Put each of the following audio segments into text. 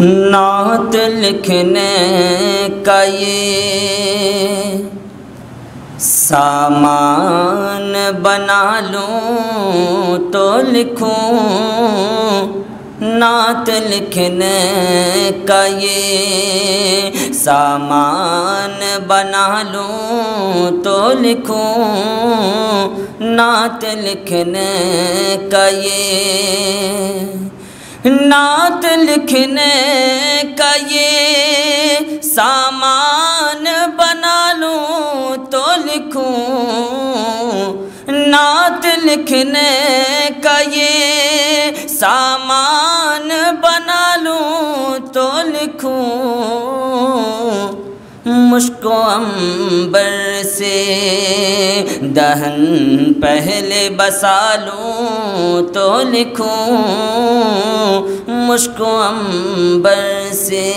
نعت لکھنے کا یہ سامان بنا لوں تو لکھوں، نعت لکھنے کا یہ سامان بنا لوں تو لکھوں، نعت لکھنے کا یہ نعت لکھنے کا یہ سامان بنا لوں تو لکھوں، نعت لکھنے کا یہ سامان بنا لوں تو لکھوں، مشک و عنبر سے دہن پہلے بسا لوں تو لکھوں، مشک و عنبر سے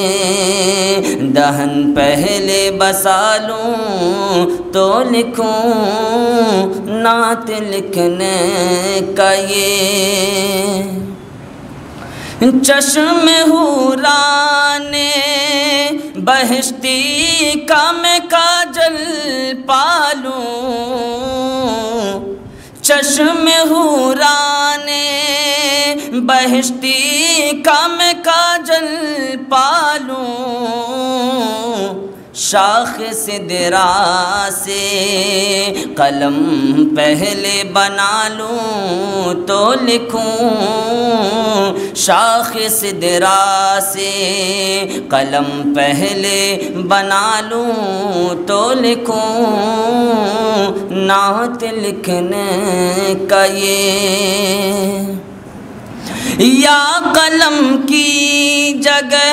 دہن پہلے بسا لوں تو لکھوں، نعت لکھنے کا یہ چشم حوران بہشتی کا میں کاجل پالوں، چشم حوران بہشتی کا میں کاجل پالوں، شاخ سدرا سے قلم پہلے بنا لوں تو لکھوں، شاخ سدرا سے قلم پہلے بنا لوں تو لکھوں، نعت لکھنے کا یہ یا قلم کی جگہ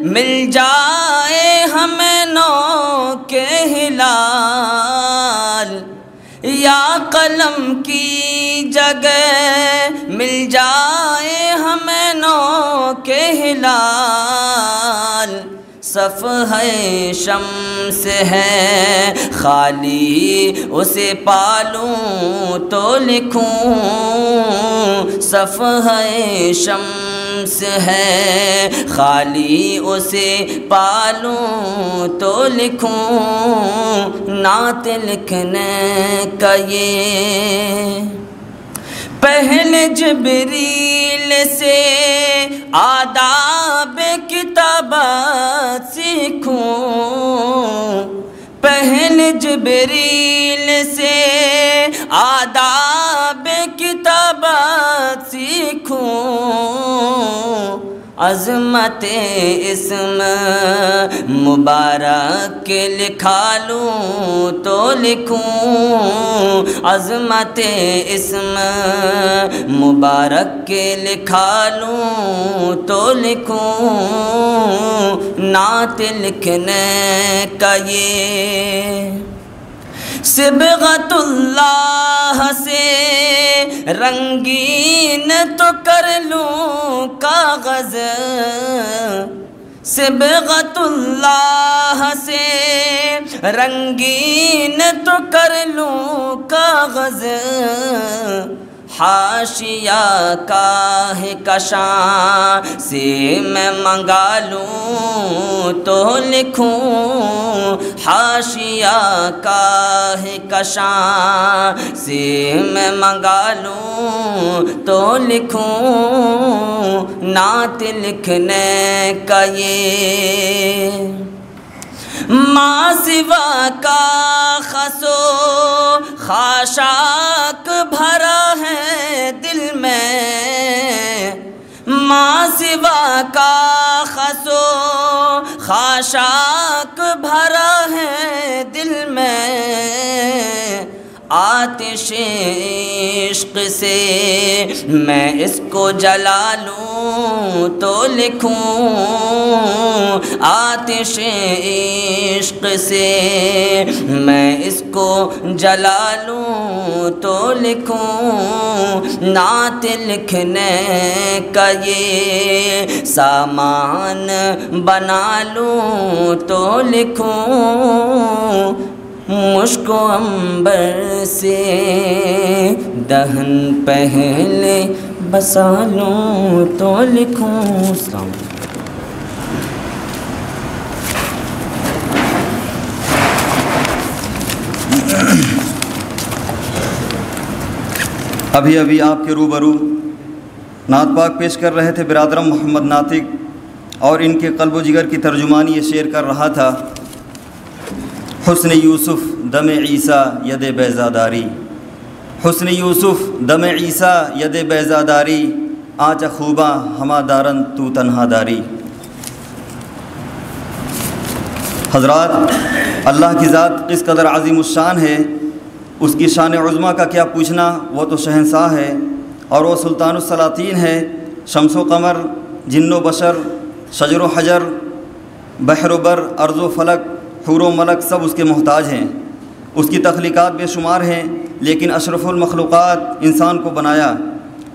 مل جائے ہمیں نو کے ہلال، یا قلم کی جگہ مل جائے ہمیں نو کے ہلال، صفحہ شمس ہے خالی اسے پالوں تو لکھوں، صفحہ شمس ہے خالی اسے پالوں تو لکھوں، نعت لکھنے کا یہ پہلے جبریل سے آداب کتابت سیکھوں، پہلے جبریل سے آداب کتابت سیکھوں، عظمت اسم مبارک لکھا لوں تو لکھوں، عظمت اسم مبارک لکھا لوں تو لکھوں، نعت لکھنے کا یہ صبغت اللہ سے رنگین تو کر لوں کاغذ، صبغت اللہ سے رنگین تو کر لوں کاغذ، حاشیہ کاہ کشاں سے میں منگا لوں تو لکھوں، حاشیہ کاہ کشاں سے میں منگا لوں تو لکھوں، نعت لکھنے کا یہ ما سوا کا خسو خاشاک بھرا ہے دل میں، ما سوا کا خسو خاشاک بھرا ہے دل میں، آتش عشق سے میں اس کو جلا لوں تو لکھوں، آتش عشق سے میں اس کو جلا لوں تو لکھوں، نعت لکھنے کا یہ سامان بنا لوں تو لکھوں، مشک و عنبر سے دہن پہلے بسا لوں تو لکھوں. السلام علیکم. ابھی آپ کے روبرو نعت پاک پیش کر رہے تھے برادرم محمد ناطق، اور ان کے قلب و جگر کی ترجمانی یہ شعر کر رہا تھا: حسن یوسف دم عیسیٰ ید بیضاداری، حسن یوسف دم عیسیٰ ید بیضاداری، آنچ خوباں ہما دارن تو تنہا داری۔ حضرات، اللہ کی ذات کس قدر عظیم الشان ہے، اس کی شان عظمیٰ کا کیا پوچھنا، وہ تو شہنشاہ ہے اور وہ سلطان السلاطین ہے۔ شمس و قمر، جن و بشر، شجر و حجر، بحر و بر، ارض و فلک، حور و ملک سب اس کے محتاج ہیں۔ اس کی تخلیقات بے شمار ہیں، لیکن اشرف المخلوقات انسان کو بنایا،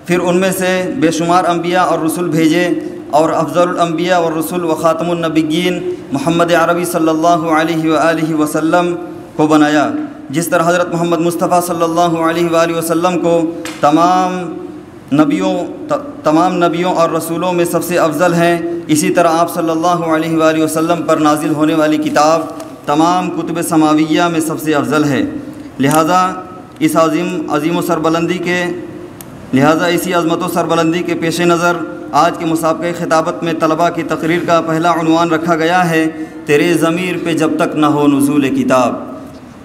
پھر ان میں سے بے شمار انبیاء اور رسول بھیجے، اور افضل الانبیاء والرسل و خاتم النبیین محمد عربی صلی اللہ علیہ وآلہ وسلم کو بنایا۔ جس طرح حضرت محمد مصطفیٰ صلی اللہ علیہ وآلہ وسلم کو تمام نبیوں اور رسولوں میں سب سے افضل ہیں، اسی طرح آپ صلی اللہ علیہ وآلہ وسلم پر نازل ہونے والی کتاب تمام کتب سماویہ میں سب سے افضل ہے۔ لہٰذا اسی عظمت و سربلندی کے پیش نظر آج کے مسابقہ خطابت میں طلباء کی تقریر کا پہلا عنوان رکھا گیا ہے: تیرے ضمیر پہ جب تک نہ ہو نزول کتاب،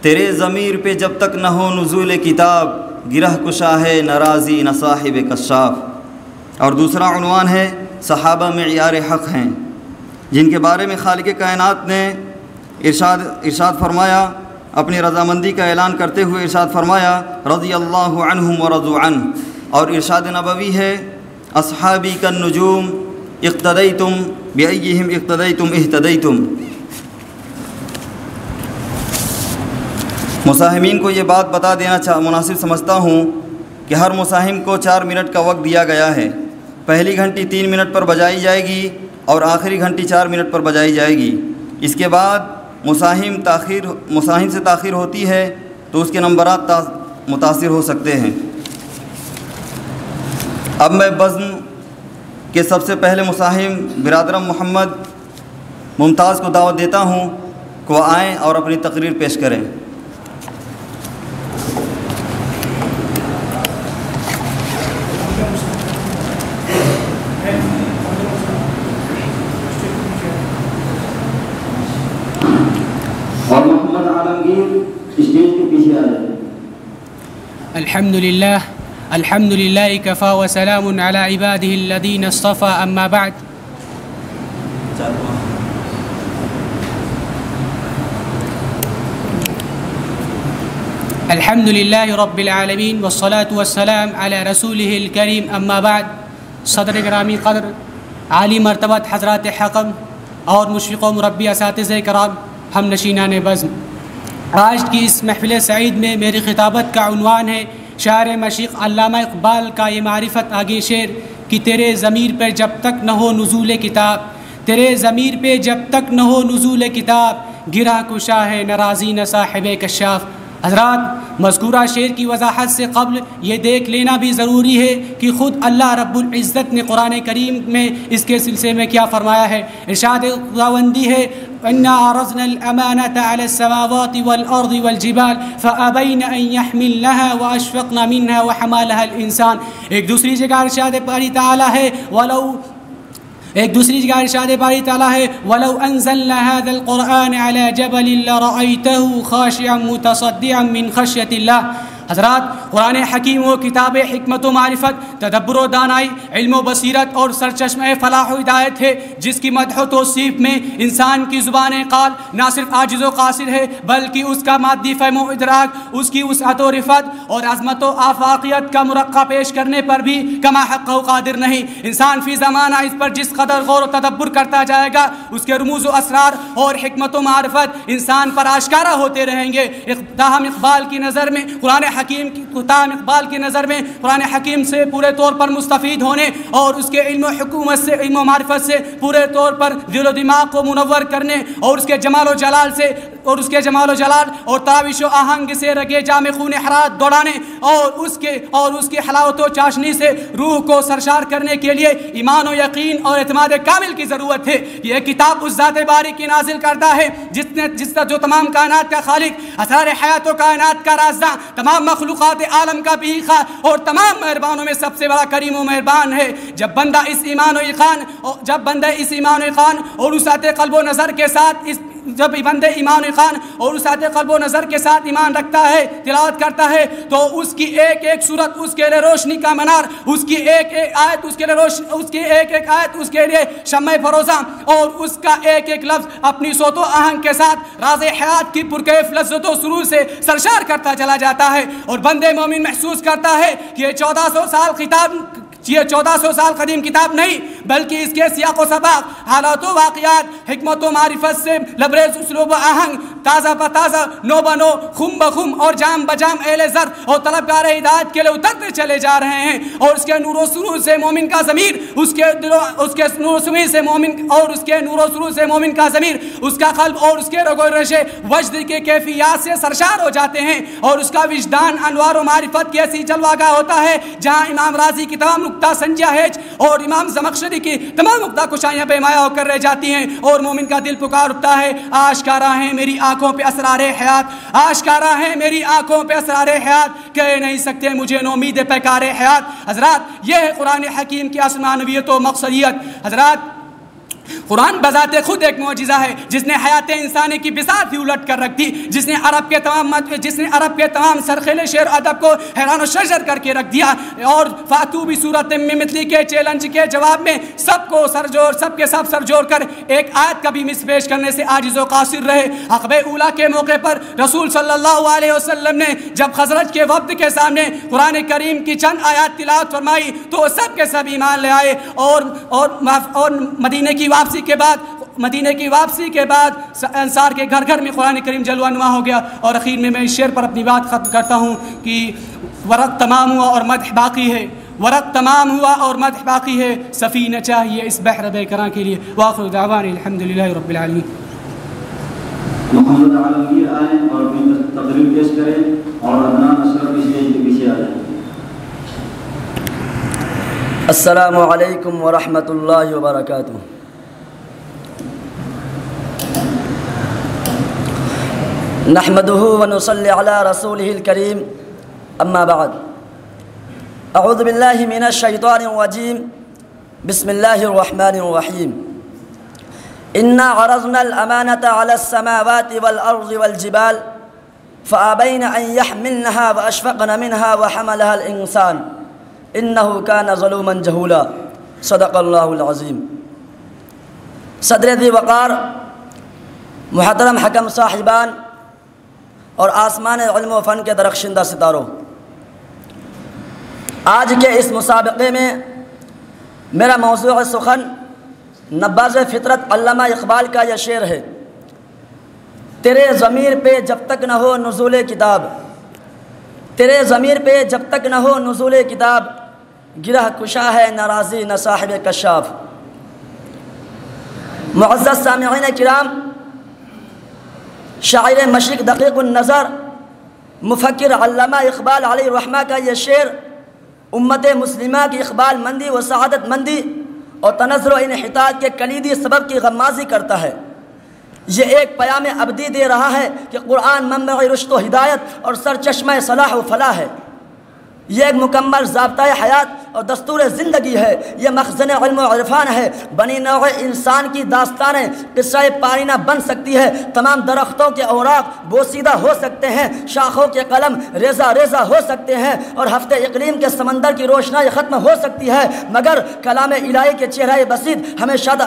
تیرے ضمیر پہ جب تک نہ ہو نزول کتاب، گرہ کشا ہے ناراضی نہ صاحب کشاف۔ اور دوسرا عنوان ہے: صحابہ معیار حق ہیں، جن کے بارے میں خالق کائنات نے ارشاد فرمایا، اپنی رضامندی کا اعلان کرتے ہوئے ارشاد فرمایا: رضی اللہ عنہم ورضوا عنہ۔ اور ارشاد نبوی ہے: اصحابی کالنجوم اقتدیتم بأیہم اقتدیتم اہتدیتم۔ مساہمین کو یہ بات بتا دینا مناسب سمجھتا ہوں کہ ہر مساہم کو 4 منٹ کا وقت دیا گیا ہے۔ پہلی گھنٹی 3 منٹ پر بجائی جائے گی اور آخری گھنٹی 4 منٹ پر بجائی جائے گی۔ اس کے بعد مساہم سے تاخیر ہوتی ہے تو اس کے نمبرات متاثر ہو سکتے ہیں۔ اب میں بزم کے سب سے پہلے مساہم برادرم محمد ممتاز کو دعوت دیتا ہوں کہ وہ آئیں اور اپنی تقریر پیش کریں۔ اور محمد عالمگیر اسٹیج کے پیچھے آ جائیں۔ الحمد لله كفى وسلام على عباده الذين اصطفى أما بعد. الحمد لله رب العالمين والصلاة والسلام على رسوله الكريم أما بعد. صدر گرامی قدر، عالی مرتبت حضرات حکم اور مشفق و مربی اساتذہ کرام، ہم نشینان بزم، آج کی اس محفل سعید میں میری خطابت کا عنوان ہے شاعر مشیق علامہ اقبال کا یہ معرفت آگے شعر کہ تیرے ضمیر پہ جب تک نہ ہو نزول کتاب، تیرے ضمیر پہ جب تک نہ ہو نزول کتاب، گرہ کشا ہے ناراضی نہ صاحب کشاف۔ حضرات، مذکورہ شعر کی وضاحت سے قبل یہ دیکھ لینا بھی ضروری ہے کہ خود اللہ رب العزت نے قرآن کریم میں اس کے سلسلے میں کیا فرمایا ہے۔ ارشاد خداوندی ہے: اِنَّا عَرَضْنَا الْأَمَانَةَ عَلَى السَّمَاوَاتِ وَالْأَرْضِ وَالْجِبَالِ فَأَبَيْنَ أَن يَحْمِلْنَهَا وَأَشْفَقْنَ مِنْهَا وَحَمَلَهَا الْإِنسَانُ۔ ایک دوسری جگہ ارشاد باری تعالیٰ ہے وَلَوْ أَنزَلْنَا هَذَا الْقُرْآنَ عَلَى جَبَلٍ لَرَأَيْتَهُ خَاشِعًا مُتَصَدِّعًا مِنْ خَشْيَةِ اللَّهِ۔ حضرات، قرآن حکیم و کتاب حکمت و معرفت، تدبر و دانائی، علم و بصیرت اور سرچشمہ فلاح و ہدایت ہے، جس کی مدح و توصیف میں انسان کی زبان قال نہ صرف عاجز و قاصر ہے، بلکہ اس کا مادی فہم و ادراک، اس کی وسعت و رفت اور عظمت و آفاقیت کا مرقع پیش کرنے پر بھی کما حق و قادر نہیں۔ انسان فی زمانہ اس پر جس قدر غور و تدبر کرتا جائے گا، اس کے رموز و اسرار اور حکمت و معرفت انسان پر آشکارا ہوتے رہیں گے۔ تاہم اقبال کی نظر میں قرآن حکیم سے پورے طور پر مستفید ہونے اور اس کے علم و معرفت سے پورے طور پر دل و دماغ کو منور کرنے اور اس کے جمال و جلال سے اس کے جمال و جلال اور تابش و آہنگ سے رگے جام خون حرارت دوڑانے اور اس کی حلاوت و چاشنی سے روح کو سرشار کرنے کے لیے ایمان و یقین اور اعتماد کامل کی ضرورت ہے۔ یہ کتاب اس ذات باری کی نازل کرتا ہے جو تمام کائنات کا خالق، اسرار حیات و کائنات کا رازداں، تمام مخلوقات عالم کا بھی خالق اور تمام مہربانوں میں سب سے بڑا کریم و مہربان ہے۔ جب بندہ اس ایمان و یقین اور وسعت قلب و نظر کے ساتھ قلب و نظر کے ساتھ ایمان رکھتا ہے، تلاوت کرتا ہے، تو اس کی ایک ایک صورت اس کے لیے روشنی کا منار، اس کی ایک ایک آیت اس کے لیے شمع فروزاں، اور اس کا ایک ایک لفظ اپنی صوت و آہنگ کے ساتھ راز حیات کی پرکیف لذت و سرور سے سرشار کرتا چلا جاتا ہے، اور بندے مومن محسوس کرتا ہے کہ یہ 1400 سال قدیم کتاب نہیں، بلکہ اس کے سیاق و سباق، حالات و واقعات، حکمت و معرفت سے لبریز اسلوب و آہنگ، تازہ بتازہ، نو بنو، خم بخم اور جام بجام اہل زر اور طلبگار ہدایت کے لیے اترتے چلے جا رہے ہیں، اور اس کے نور و سرور سے مومن کا ضمیر، اس کے نور و سرور سے مومن کا ضمیر، اس کا قلب اور اس کے رگ و رشے وجد کے کیفیات سے سرشار ہو جاتے ہیں، اور اس کا وجدان انوار و معرفت کی ایسی جلوہ گاہ ہوتا ہے جہاں امام راضی کی تمام نقطہ سنجا ہیج اور امام زمخشری کی تمام نقطہ کشائیاں بے مایا ہو کر رہ جاتی ہیں، اور مومن کا دل پکار اٹھتا ہے، آشکارا ہے میری آنکھوں پہ اسرار حیات، آشکارا ہے میری آنکھوں پہ اسرار حیات، کہہ نہیں سکتے مجھے نومید پیکار حیات۔ حضرات، یہ ہے قرآن حکیم کی اصل معنویت و مقصدیت۔ حضرات، قرآن بذات خود ایک معجزہ ہے جس نے حیات انسانی کی بساط ہی الٹ کر رکھ دی، جس نے عرب کے تمام سرخیل شعر ادب کو حیران و شرجر کر کے رکھ دیا، اور فاتو بھی صورت میں مثلی کے چیلنج کے جواب میں سب کے سب سر جوڑ کر ایک آیت کا بھی مس پیش کرنے سے عاجز و قاصر رہے۔ عقبہ اولیٰ کے موقع پر رسول صلی اللہ علیہ وسلم نے جب خزرج کے وفد کے سامنے قرآن کریم کی چند آیات تلاوت فرمائی تو سب کے سب ایمان لے آئے، اور مدینے کی واپسی کے بعد انصار کے گھر گھر میں قرآن کریم جلوہ نما ہو گیا۔ اور اخیر میں اس شعر پر اپنی بات ختم کرتا ہوں کہ ورق تمام ہوا اور مدح باقی ہے، سفینہ چاہیے اس بحر بے کراں کے لیے۔ وآخر دعوانا الحمدللہ رب العالمین۔ محمد عالمگیر آئیں اور تقریر پیش کریں، اور عدنان اشرف اسٹیج کے پیچھے آ جائیں۔ السلام علیکم ورحمۃ اللہ وبرکاتہ۔ نحمده ونصلي على رسوله الكريم، اما بعد، اعوذ باللہ من الشیطان الرجیم، بسم اللہ الرحمن الرحیم۔ انا عرضنا الامانة على السماوات والارض والجبال فابین ان يحملنها واشفقن منها وحملها الانسان انه كان ظلوما جہولا، صدق اللہ العظیم۔ صدر ذی وقار، محترم حکم صاحبان اور آسمان علم و فن کے درخشندہ ستاروں، آج کے اس مسابقے میں میرا موضوع سخن نباز فطرت علامہ اقبال کا یہ شعر ہے: تیرے ضمیر پہ جب تک نہ ہو نزول کتاب، تیرے ضمیر پہ جب تک نہ ہو نزول کتاب، گرہ کشا ہے نہ راضی نہ صاحب کشاف۔ معزز سامعین کرام، شاعر مشرق دقیق النظر مفکر علامہ اقبال علیہ الرحمہ کا یہ شعر امت مسلمہ کی اقبال مندی و سعادت مندی اور تنزل و انحطاط کے کلیدی سبب کی غمازی کرتا ہے۔ یہ ایک پیام ابدی دے رہا ہے کہ قرآن منبع رشد و ہدایت اور سرچشمہ صلاح و فلاح ہے۔ یہ ایک مکمل ضابطۂ حیات اور دستور زندگی ہے، یہ مخزن علم و عرفان ہے۔ بنی نوع انسان کی داستانیں قصہ پارینہ بن سکتی ہے، تمام درختوں کے اوراق بوسیدہ ہو سکتے ہیں، شاخوں کے قلم ریزہ ریزہ ہو سکتے ہیں، اور ہفتے اقلیم کے سمندر کی روشنائی ختم ہو سکتی ہے، مگر کلام الہی کے چہرہ بسیط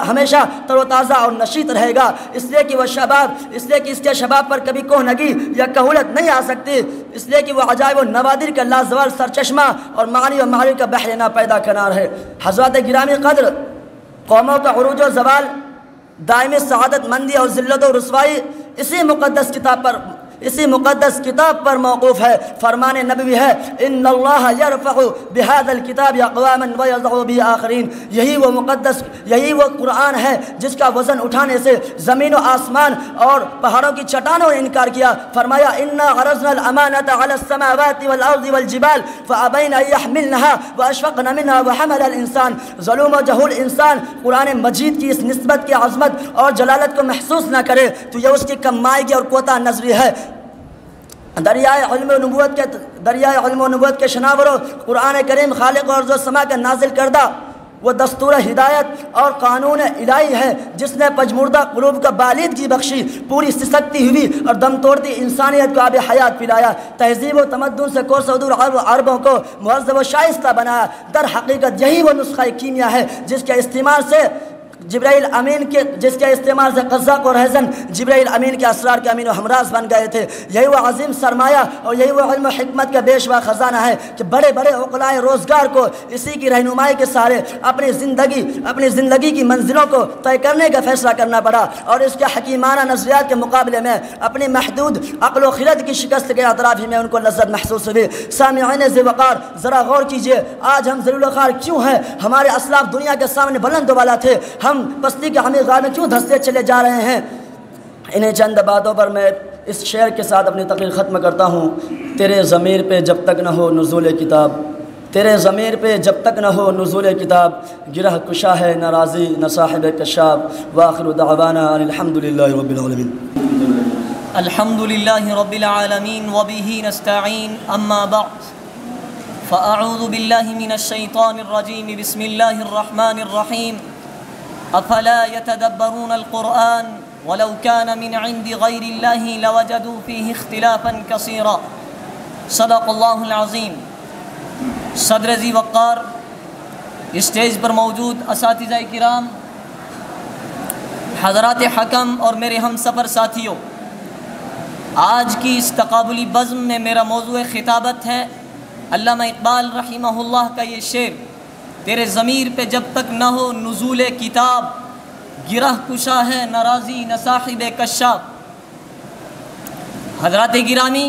ہمیشہ تر و تازہ اور نشیط رہے گا، اس لیے کہ اس کے شباب پر کبھی کوہنگی یا کہولت نہیں آ سکتی، اس لیے کہ وہ عجائب و نوادر کا لازوال چشمہ اور معانی و معارف کا بحر نہ پیدا کنار ہے۔ حضرات گرامی قدر، قوموں کا عروج و زوال، دائمی سعادت مندی اور ذلت و رسوائی اسی مقدس کتاب پر اسی مقدس کتاب پر موقوف ہے۔ فرمان نبوی ہے ان اللہ یرفع بہذا الکتاب اقواما ویضع به آخرین، یہی وہ قرآن ہے جس کا وزن اٹھانے سے زمین و آسمان اور پہاڑوں کی چٹانوں نے انکار کیا۔ فرمایا انا عرضنا الامانۃ علی السماوات والارض والجبال فابین ان یحملنها واشفقن منها وحمل الانسان۔ ظلم و جہول انسان قرآن مجید کی اس نسبت کی عظمت اور جلالت کو محسوس نہ کرے تو یہ اس کی کمائیگی اور کوتاہ نظری ہے۔ دریائے علم و نبوت کے شناوروں، قرآن کریم خالق ارض و سما کا نازل کردہ وہ دستور ہدایت اور قانون الہی ہے جس نے پجمردہ قلوب کا بالیدگی بخشی، پوری سسکتی ہوئی اور دم توڑتی انسانیت کو آب حیات پلایا، تہذیب و تمدن سے کوسدور عربوں کو مہذب و شائستہ بنایا۔ در حقیقت یہی وہ نسخہ کیمیا ہے جس کے استعمال سے قزاق اور حزن جبرائیل امین کے اسرار کے امین و ہمراز بن گئے تھے۔ یہی وہ عظیم سرمایہ اور یہی وہ علم و حکمت کا بیشوا خزانہ ہے کہ بڑے بڑے عقلائے روزگار کو اسی کی رہنمائی کے سہارے اپنی زندگی کی منزلوں کو طے کرنے کا فیصلہ کرنا پڑا، اور اس کے حکیمانہ نظریات کے مقابلے میں اپنی محدود عقل و خرد کی شکست کے اطراف ہی میں ان کو لذت محسوس ہوئی۔ سامعین ذی وقار، ذرا غور کیجئے آج ہم ذلیل و خوار کیوں ہیں؟ ہمارے اسلاف دنیا کے سامنے بلند و بالا تھے، ہم پستی کے ہمیں غار میں کیوں دھستے چلے جا رہے ہیں؟ انہیں چند باتوں پر میں اس شعر کے ساتھ اپنی تقریر ختم کرتا ہوں۔ تیرے ضمیر پہ جب تک نہ ہو نزول کتاب، تیرے ضمیر پہ جب تک نہ ہو نزول کتاب، گرہ کشا ہے نہ راضی نہ صاحب کشاف، وآخر دعوانا ان الحمد للہ رب العالمین۔ الحمد للہ رب العالمین وبہ نستعین، اما بعد فاعوذ باللہ من الشیطان الرجیم، بسم اللہ الرحمن الرحیم۔ افلا يتدبرون القرآن ولو كان من عند غير الله لوجدوا فيه اختلافا كثيرا، صدق اللہ العظیم۔ صدر ذی وقار، اسٹیج پر موجود اساتذہ کرام، حضرات حکم اور میرے ہم سفر ساتھیوں، آج کی اس تقابلی بزم میں میرا موضوع خطابت ہے علامہ اقبال رحمہ اللہ کا یہ شعر، تیرے ضمیر پہ جب تک نہ ہو نزول کتاب، گرہ کشا ہے نہ راضی نہ صاحب کشاف۔ حضرات گرامی،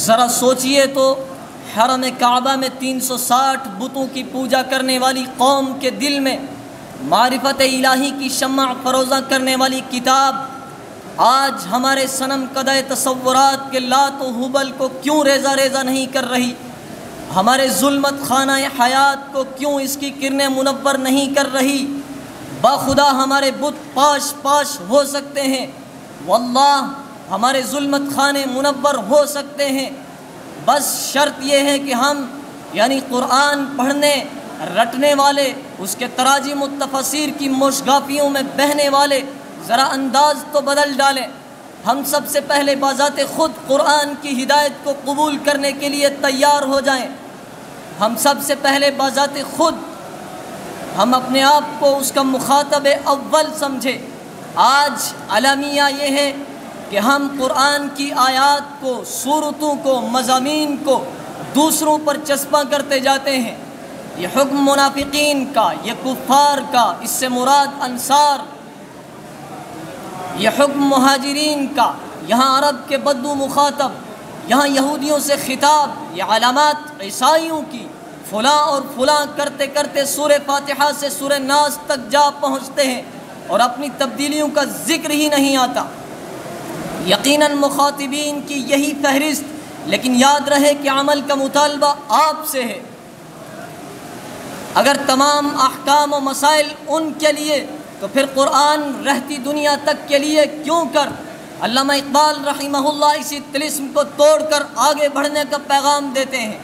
ذرا سوچئے تو حرم کعبہ میں 360 بتوں کی پوجا کرنے والی قوم کے دل میں معرفت الہی کی شمع فروزاں کرنے والی کتاب آج ہمارے صنم کدہ تصورات کے لات و حبل کو کیوں ریزہ ریزہ نہیں کر رہی؟ ہمارے ظلمت خانہ حیات کو کیوں اس کی کرنیں منور نہیں کر رہی؟ باخدا ہمارے بت پاش پاش ہو سکتے ہیں، واللہ ہمارے ظلمت خانے منور ہو سکتے ہیں، بس شرط یہ ہے کہ ہم یعنی قرآن پڑھنے رٹنے والے، اس کے تراجم و تفاسیر کی موشگافیوں میں بہنے والے ذرا انداز تو بدل ڈالیں۔ ہم سب سے پہلے بذات خود قرآن کی ہدایت کو قبول کرنے کے لیے تیار ہو جائیں۔ ہم سب سے پہلے بذات خود ہم اپنے آپ کو اس کا مخاطب اول سمجھیں۔ آج المیہ یہ ہے کہ ہم قرآن کی آیات کو، صورتوں کو، مضامین کو دوسروں پر چسپاں کرتے جاتے ہیں۔ یہ حکم منافقین کا، یہ کفار کا، اس سے مراد انصار، یہ حکم مہاجرین کا، یہاں عرب کے بدو مخاطب، یہاں یہودیوں سے خطاب، یہ علامات عیسائیوں کی، فلاں اور فلاں کرتے کرتے سورہ فاتحہ سے سورہ ناس تک جا پہنچتے ہیں اور اپنی تبدیلیوں کا ذکر ہی نہیں آتا۔ یقیناً مخاطبین کی یہی فہرست، لیکن یاد رہے کہ عمل کا مطالبہ آپ سے ہے۔ اگر تمام احکام و مسائل ان کے لیے تو پھر قرآن رہتی دنیا تک کے لیے کیوں کر؟ علامہ اقبال رحمہ اللہ اسی طلسم کو توڑ کر آگے بڑھنے کا پیغام دیتے ہیں۔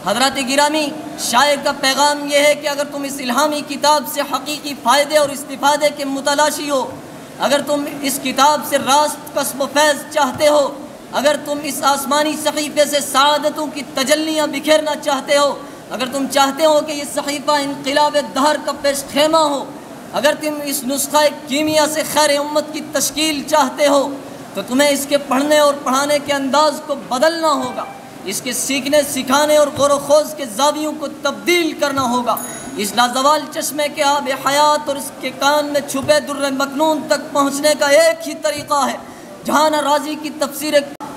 حضرات گرامی، شاعر کا پیغام یہ ہے کہ اگر تم اس الہامی کتاب سے حقیقی فائدے اور استفادے کے متلاشی ہو، اگر تم اس کتاب سے راست کسب و فیض چاہتے ہو، اگر تم اس آسمانی صحیفے سے سعادتوں کی تجلیاں بکھیرنا چاہتے ہو، اگر تم چاہتے ہو کہ یہ صحیفہ انقلاب دہر کا پیش خیمہ ہو، اگر تم اس نسخہ کیمیا سے خیر امت کی تشکیل چاہتے ہو، تو تمہیں اس کے پڑھنے اور پڑھانے کے انداز کو بدلنا ہوگا، اس کے سیکھنے سکھانے اور غور و خوض کے زاویوں کو تبدیل کرنا ہوگا۔ اس لازوال چشمے کے آب حیات اور اس کے کان میں چھپے در مکنون تک پہنچنے کا ایک ہی طریقہ ہے، جہاں راضی کی تفسیر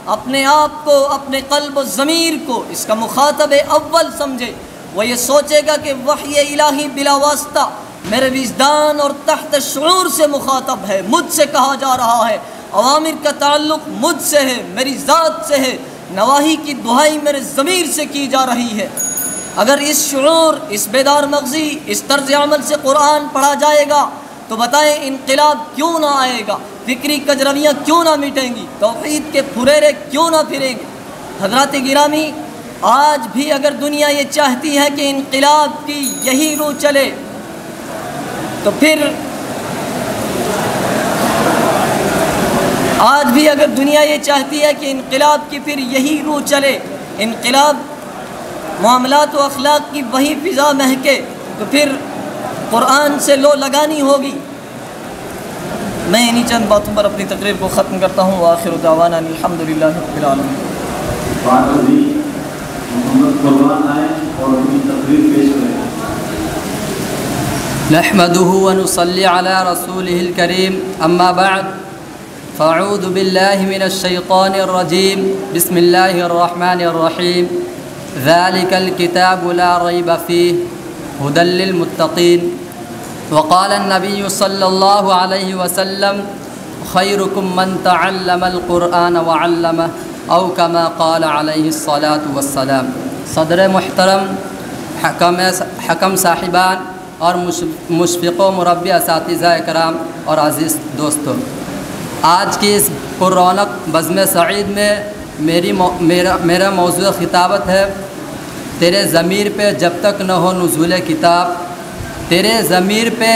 اپنے آپ کو، اپنے قلب و ضمیر کو اس کا مخاطب اول سمجھے، وہ یہ سوچے گا کہ وحی الہی بلا واسطہ میرے وجدان اور تحت شعور سے مخاطب ہے، مجھ سے کہا جا رہا ہے، اوامر کا تعلق مجھ سے ہے، میری ذات سے ہے، نواہی کی دہائی میرے ضمیر سے کی جا رہی ہے۔ اگر اس شعور، اس بیدار مغزی، اس طرز عمل سے قرآن پڑھا جائے گا تو بتائیں انقلاب کیوں نہ آئے گا، فکری کجرویاں کیوں نہ مٹیں گی، توحید کے پھریرے کیوں نہ پھریں گے۔ حضرات گرامی، آج بھی اگر دنیا یہ چاہتی ہے کہ انقلاب کی یہی روح چلے تو پھر آج بھی اگر دنیا یہ چاہتی ہے کہ انقلاب کی پھر یہی روح چلے، انقلاب معاملات و اخلاق کی وہی فضا مہکے، تو پھر قرآن سے لو لگانی ہوگی۔ میں انہی چند باتوں پر اپنی تقریر کو ختم کرتا ہوں۔ وآخر دعوانا الحمدللہ رب العالمین۔ محمد قربان آئے اور اپنی تقریر پیش کریں۔ نحمده ونصلي على رسوله الكريم أما بعد فأعوذ بالله من الشيطان الرجيم بسم الله الرحمن الرحيم ذلك الكتاب لا ريب فيه هدى للمتقين وقال النبي صلى الله عليه وسلم خيركم من تعلم القرآن وعلمه أو كما قال عليه الصلاة والسلام۔ صدر محترم، حکم صاحبان اور مشفق و مربی اساتذہ کرام اور عزیز دوستو، آج کی اس پر رونق بزم سعید میں میرا موضوع خطابت ہے تیرے ضمیر پہ جب تک نہ ہو نزول کتاب، تیرے ضمیر پہ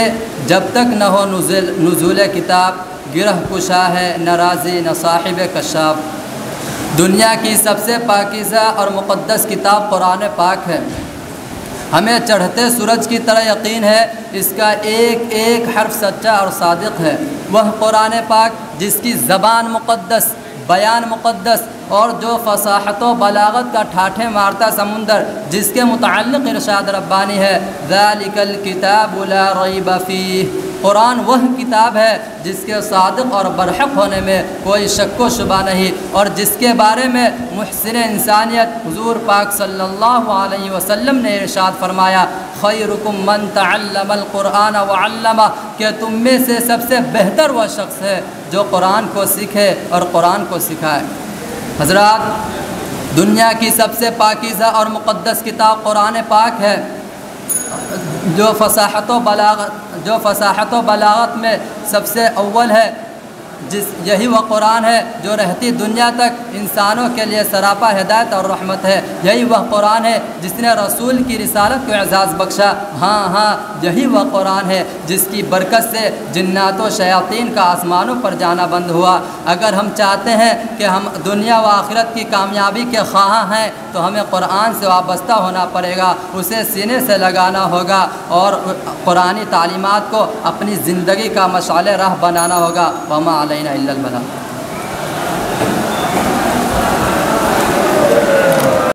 جب تک نہ ہو نزول کتاب، گرہ کشا ہے نہ راضی نہ صاحب کشاف۔ دنیا کی سب سے پاکیزہ اور مقدس کتاب قرآن پاک ہے۔ ہمیں چڑھتے سورج کی طرح یقین ہے اس کا ایک ایک حرف سچا اور صادق ہے۔ وہ قرآن پاک جس کی زبان مقدس، بیان مقدس اور جو فصاحت و بلاغت کا ٹھاٹھے مارتا سمندر جس کے متعلق ارشاد ربانی ہے ذالک الکتاب لا ریب فیہ۔ قرآن وہ کتاب ہے جس کے صادق اور برحق ہونے میں کوئی شک و شبہ نہیں، اور جس کے بارے میں محسن انسانیت حضور پاک صلی اللہ علیہ وسلم نے ارشاد فرمایا خیرکم من تعلم القرآن وعلمہ، کہ تم میں سے سب سے بہتر وہ شخص ہے جو قرآن کو سیکھے اور قرآن کو سکھائے۔ حضرات، دنیا کی سب سے پاکیزہ اور مقدس کتاب قرآن پاک ہے، جو فصاحت و بلاغت میں سب سے اول ہے، یہی وہ قرآن ہے جو رہتی دنیا تک انسانوں کے لیے سراپا ہدایت اور رحمت ہے۔ یہی وہ قرآن ہے جس نے رسول کی رسالت کو اعزاز بخشا۔ ہاں یہی وہ قرآن ہے جس کی برکت سے جنات و شیاطین کا آسمانوں پر جانا بند ہوا۔ اگر ہم چاہتے ہیں کہ ہم دنیا و آخرت کی کامیابی کے خواہاں ہیں تو ہمیں قرآن سے وابستہ ہونا پڑے گا، اسے سینے سے لگانا ہوگا اور قرآنی تعلیمات کو اپنی زندگی کا مشعل راہ بنانا ہوگا۔ وما علینا الا البلاغ۔